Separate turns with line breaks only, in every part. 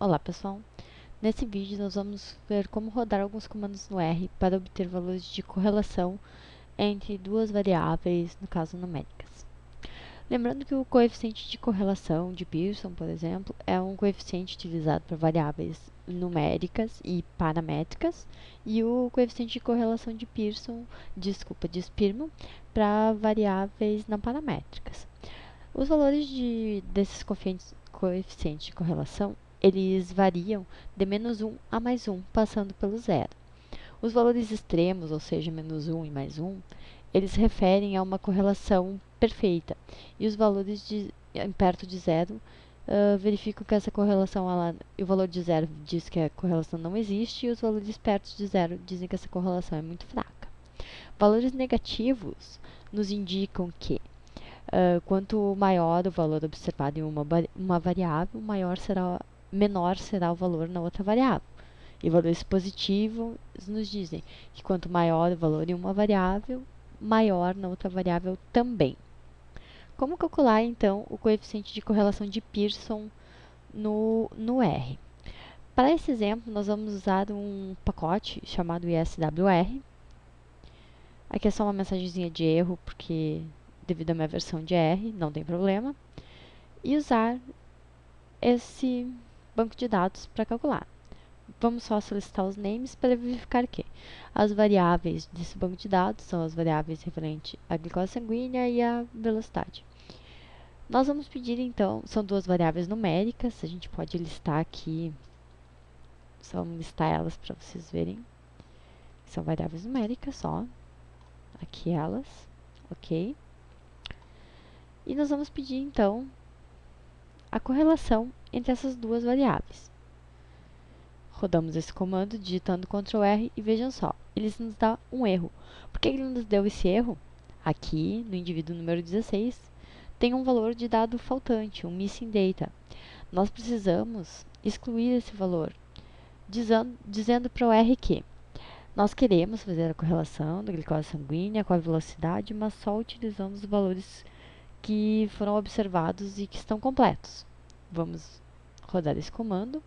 Olá pessoal, nesse vídeo nós vamos ver como rodar alguns comandos no R para obter valores de correlação entre duas variáveis, no caso numéricas. Lembrando que o coeficiente de correlação de Pearson, por exemplo, é um coeficiente utilizado para variáveis numéricas e paramétricas, e o coeficiente de correlação de de Spearman, para variáveis não paramétricas. Os valores desses coeficientes de correlação eles variam de -1 a +1, passando pelo zero. Os valores extremos, ou seja, -1 e +1, eles referem a uma correlação perfeita. E os valores perto de zero verificam que essa correlação, o valor de zero diz que a correlação não existe, e os valores perto de zero dizem que essa correlação é muito fraca. Valores negativos nos indicam que quanto maior o valor observado em uma variável, menor será o valor na outra variável. E valores positivos nos dizem que quanto maior o valor em uma variável, maior na outra variável também. Como calcular, então, o coeficiente de correlação de Pearson no R? Para esse exemplo, nós vamos usar um pacote chamado ISWR. Aqui é só uma mensagenzinha de erro, porque devido à minha versão de R, não tem problema. E usar esse banco de dados para calcular. Vamos só solicitar os names para verificar que as variáveis desse banco de dados são as variáveis referentes à glicose sanguínea e à velocidade. Nós vamos pedir, então, são duas variáveis numéricas, a gente pode listar aqui, só vamos listar elas para vocês verem. São variáveis numéricas só, aqui elas, ok? E nós vamos pedir, então, a correlação entre essas duas variáveis. Rodamos esse comando digitando Ctrl R e vejam só, ele nos dá um erro. Por que ele nos deu esse erro? Aqui, no indivíduo número 16, tem um valor de dado faltante, um missing data. Nós precisamos excluir esse valor, dizendo para o R que nós queremos fazer a correlação da glicose sanguínea com a velocidade, mas só utilizando os valores que foram observados e que estão completos. Vamos rodar esse comando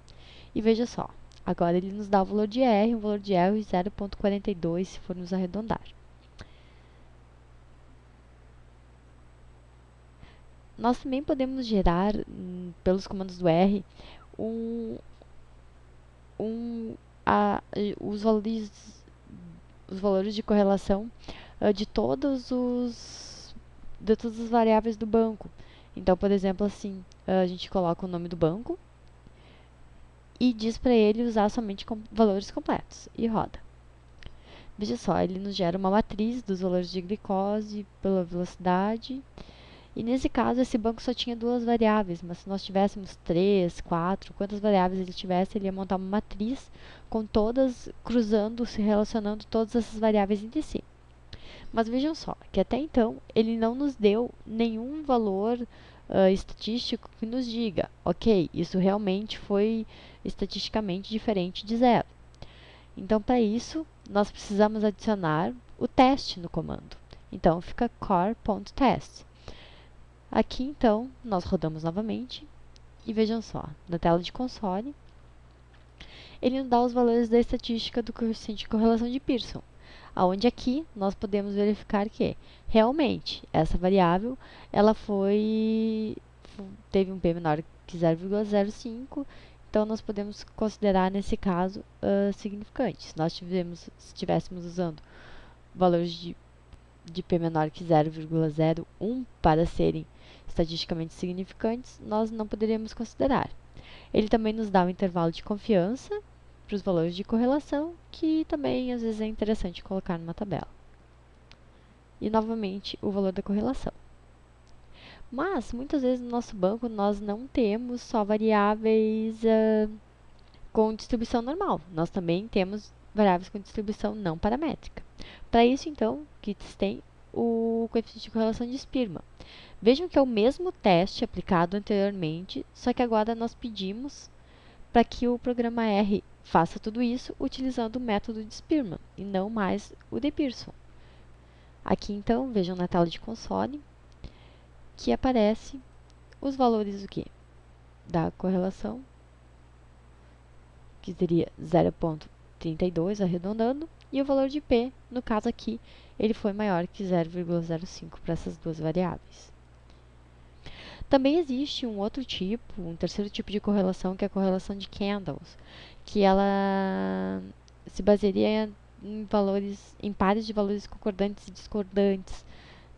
e veja só. Agora ele nos dá o valor de R, um valor de R de 0,42 se formos arredondar. Nós também podemos gerar, pelos comandos do R, os valores de correlação de todas as variáveis do banco. Então, por exemplo, assim, a gente coloca o nome do banco e diz para ele usar somente valores completos e roda. Veja só, ele nos gera uma matriz dos valores de glicose pela velocidade. E nesse caso, esse banco só tinha duas variáveis, mas se nós tivéssemos 3, 4, quantas variáveis ele tivesse, ele ia montar uma matriz com todas cruzando, se relacionando todas essas variáveis entre si. Mas vejam só, que até então ele não nos deu nenhum valor estatístico que nos diga, ok, isso realmente foi estatisticamente diferente de zero. Então, para isso, nós precisamos adicionar o teste no comando. Então, fica core.test. Aqui, então, nós rodamos novamente e vejam só, na tela de console, ele nos dá os valores da estatística do coeficiente de correlação de Pearson, onde aqui nós podemos verificar que, realmente, essa variável ela teve um P menor que 0,05, então nós podemos considerar, nesse caso, significante. Se nós estivéssemos usando valores de P menor que 0,01 para serem estatisticamente significantes, nós não poderíamos considerar. Ele também nos dá um intervalo de confiança para os valores de correlação, que também às vezes é interessante colocar numa tabela. E novamente o valor da correlação. Mas muitas vezes no nosso banco nós não temos só variáveis com distribuição normal, nós também temos variáveis com distribuição não paramétrica. Para isso, então, Kits tem o coeficiente de correlação de Spearman. Vejam que é o mesmo teste aplicado anteriormente, só que agora nós pedimos para que o programa R faça tudo isso utilizando o método de Spearman e não mais o de Pearson. Aqui, então, vejam na tela de console que aparece os valores da correlação que seria 0,32 arredondando, e o valor de P, no caso aqui, ele foi maior que 0,05 para essas duas variáveis. Também existe um outro tipo, um terceiro tipo de correlação, que é a correlação de Kendall, que ela se basearia em pares de valores concordantes e discordantes.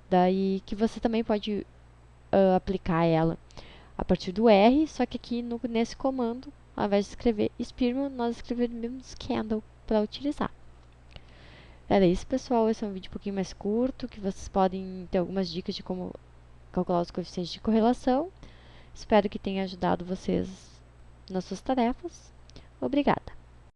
Daí que você também pode aplicar ela a partir do R, só que aqui nesse comando, ao invés de escrever Spearman, nós escrevemos Kendall para utilizar. Era isso, pessoal. Esse é um vídeo um pouquinho mais curto, que vocês podem ter algumas dicas de como calcular os coeficientes de correlação. Espero que tenha ajudado vocês nas suas tarefas. Obrigada!